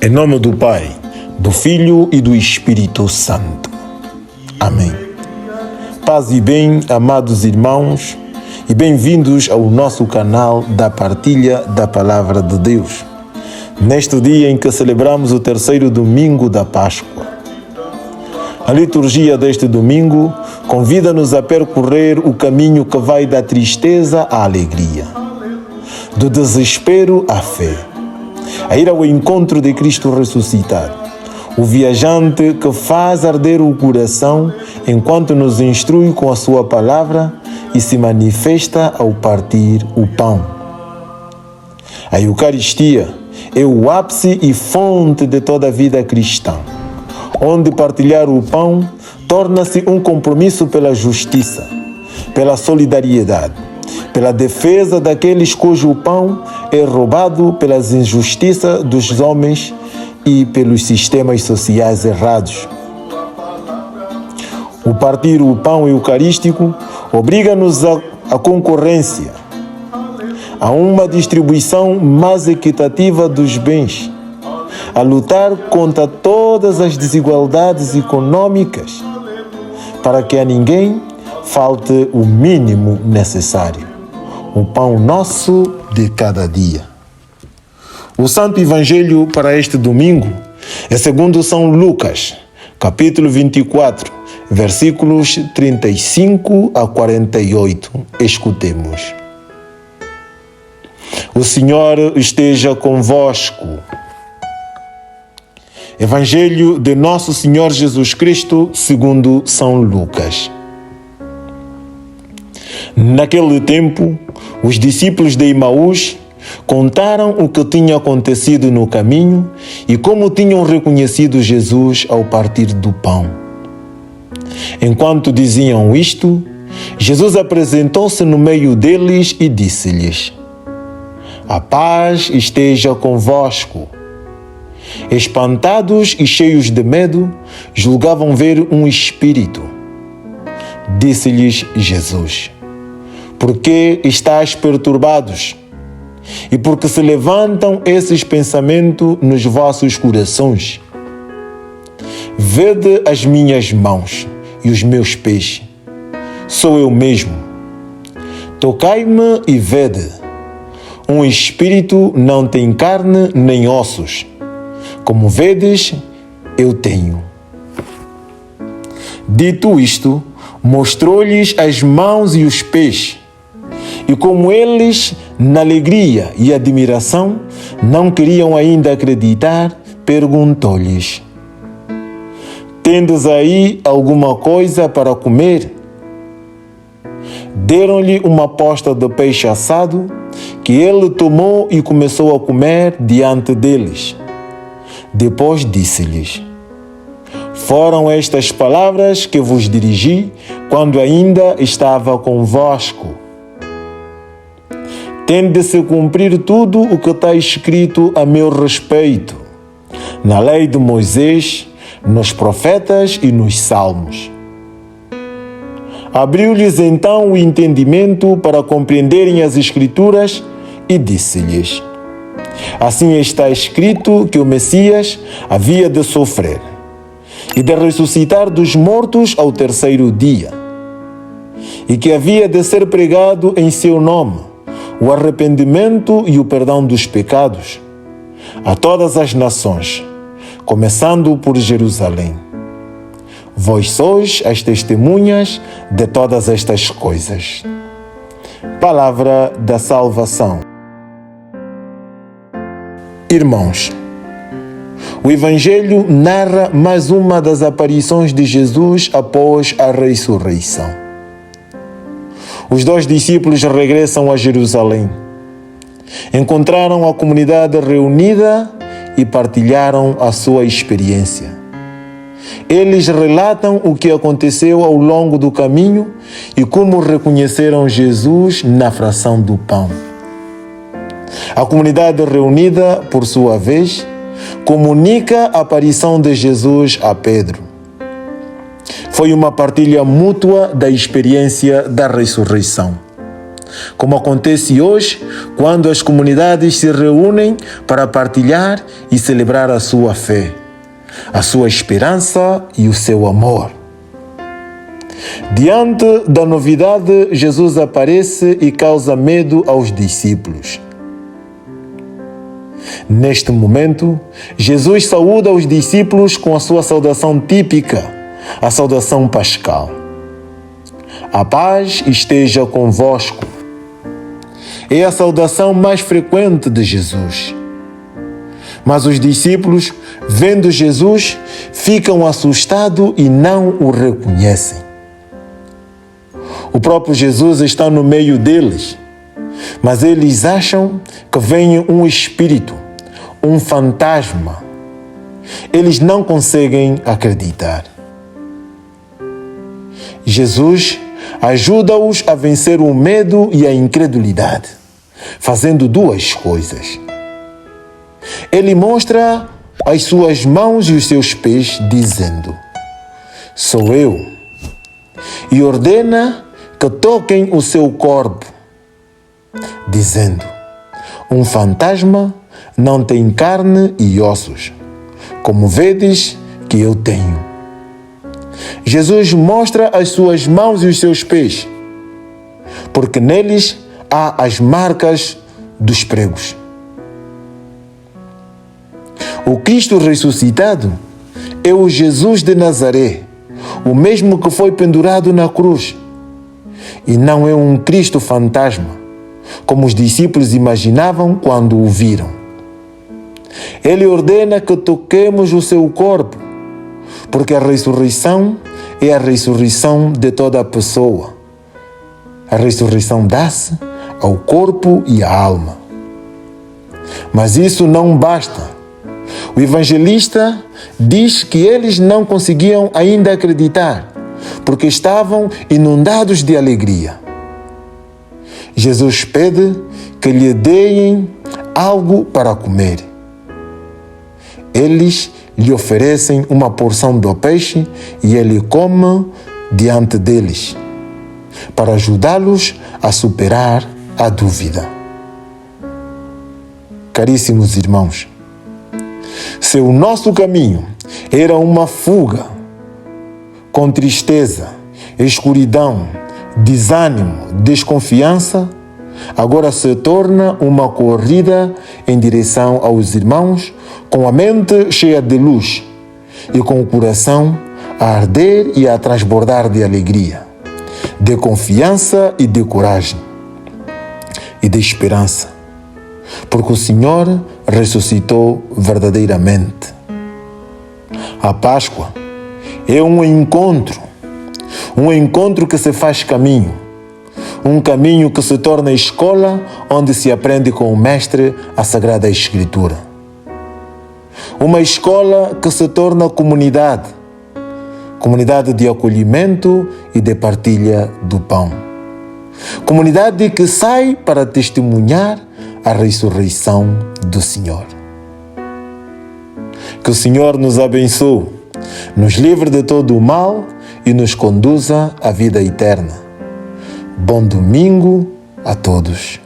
Em nome do Pai, do Filho e do Espírito Santo. Amém. Paz e bem, amados irmãos, e bem-vindos ao nosso canal da partilha da Palavra de Deus. Neste dia em que celebramos o terceiro domingo da Páscoa. A liturgia deste domingo convida-nos a percorrer o caminho que vai da tristeza à alegria, do desespero à fé, a ir ao encontro de Cristo ressuscitado, o viajante que faz arder o coração enquanto nos instrui com a sua palavra e se manifesta ao partir o pão. A Eucaristia é o ápice e fonte de toda a vida cristã, onde partilhar o pão torna-se um compromisso pela justiça, pela solidariedade, pela defesa daqueles cujo pão é roubado pelas injustiças dos homens e pelos sistemas sociais errados. O partir o pão eucarístico obriga-nos à concorrência, a uma distribuição mais equitativa dos bens, a lutar contra todas as desigualdades econômicas, para que a ninguém falte o mínimo necessário, o pão nosso de cada dia. O Santo Evangelho para este domingo é segundo São Lucas, capítulo 24, versículos 35 a 48. Escutemos. O Senhor esteja convosco. Evangelho de Nosso Senhor Jesus Cristo, segundo São Lucas. Naquele tempo, os discípulos de Emaús contaram o que tinha acontecido no caminho e como tinham reconhecido Jesus ao partir do pão. Enquanto diziam isto, Jesus apresentou-se no meio deles e disse-lhes: A paz esteja convosco. Espantados e cheios de medo, julgavam ver um espírito. Disse-lhes Jesus: Por que estáis perturbados? E por que se levantam esses pensamentos nos vossos corações? Vede as minhas mãos e os meus pés. Sou eu mesmo. Tocai-me e vede. Um espírito não tem carne nem ossos. Como vedes, eu tenho. Dito isto, mostrou-lhes as mãos e os pés. E como eles, na alegria e admiração, não queriam ainda acreditar, perguntou-lhes: Tendes aí alguma coisa para comer? Deram-lhe uma posta de peixe assado, que ele tomou e começou a comer diante deles. Depois disse-lhes: Foram estas palavras que vos dirigi quando ainda estava convosco. Tem de se cumprir tudo o que está escrito a meu respeito, na lei de Moisés, nos profetas e nos salmos. Abriu-lhes então o entendimento para compreenderem as Escrituras e disse-lhes: Assim está escrito que o Messias havia de sofrer e de ressuscitar dos mortos ao terceiro dia, e que havia de ser pregado em seu nome o arrependimento e o perdão dos pecados a todas as nações, começando por Jerusalém. Vós sois as testemunhas de todas estas coisas. Palavra da salvação. Irmãos, o Evangelho narra mais uma das aparições de Jesus após a ressurreição. Os dois discípulos regressam a Jerusalém. Encontraram a comunidade reunida e partilharam a sua experiência. Eles relatam o que aconteceu ao longo do caminho e como reconheceram Jesus na fração do pão. A comunidade reunida, por sua vez, comunica a aparição de Jesus a Pedro. Foi uma partilha mútua da experiência da ressurreição. como acontece hoje quando as comunidades se reúnem para partilhar e celebrar a sua fé, a sua esperança e o seu amor. Diante da novidade, Jesus aparece e causa medo aos discípulos. Neste momento, Jesus saúda os discípulos com a sua saudação típica, a saudação pascal. A paz esteja convosco. É a saudação mais frequente de Jesus. Mas os discípulos, vendo Jesus, ficam assustados e não o reconhecem. O próprio Jesus está no meio deles, mas eles acham que vem um espírito, um fantasma. Eles não conseguem acreditar. Jesus ajuda-os a vencer o medo e a incredulidade, fazendo duas coisas. Ele mostra as suas mãos e os seus pés, dizendo: "Sou eu", e ordena que toquem o seu corpo, dizendo: "Um fantasma não tem carne e ossos, como vedes que eu tenho." Jesus mostra as suas mãos e os seus pés, porque neles há as marcas dos pregos. O Cristo ressuscitado é o Jesus de Nazaré, o mesmo que foi pendurado na cruz, e não é um Cristo fantasma, como os discípulos imaginavam quando o viram. Ele ordena que toquemos o seu corpo, porque a ressurreição é a ressurreição de toda a pessoa. A ressurreição dá-se ao corpo e à alma. Mas isso não basta. O evangelista diz que eles não conseguiam ainda acreditar, porque estavam inundados de alegria. Jesus pede que lhe deem algo para comer. Eles lhe oferecem uma porção do peixe e ele come diante deles, para ajudá-los a superar a dúvida. Caríssimos irmãos, se o nosso caminho era uma fuga, com tristeza, escuridão, desânimo, desconfiança, agora se torna uma corrida em direção aos irmãos, com a mente cheia de luz e com o coração a arder e a transbordar de alegria, de confiança e de coragem e de esperança, porque o Senhor ressuscitou verdadeiramente. A Páscoa é um encontro que se faz caminho, um caminho que se torna escola onde se aprende com o Mestre a Sagrada Escritura. Uma escola que se torna comunidade de acolhimento e de partilha do pão. Comunidade que sai para testemunhar a ressurreição do Senhor. Que o Senhor nos abençoe, nos livre de todo o mal e nos conduza à vida eterna. Bom domingo a todos.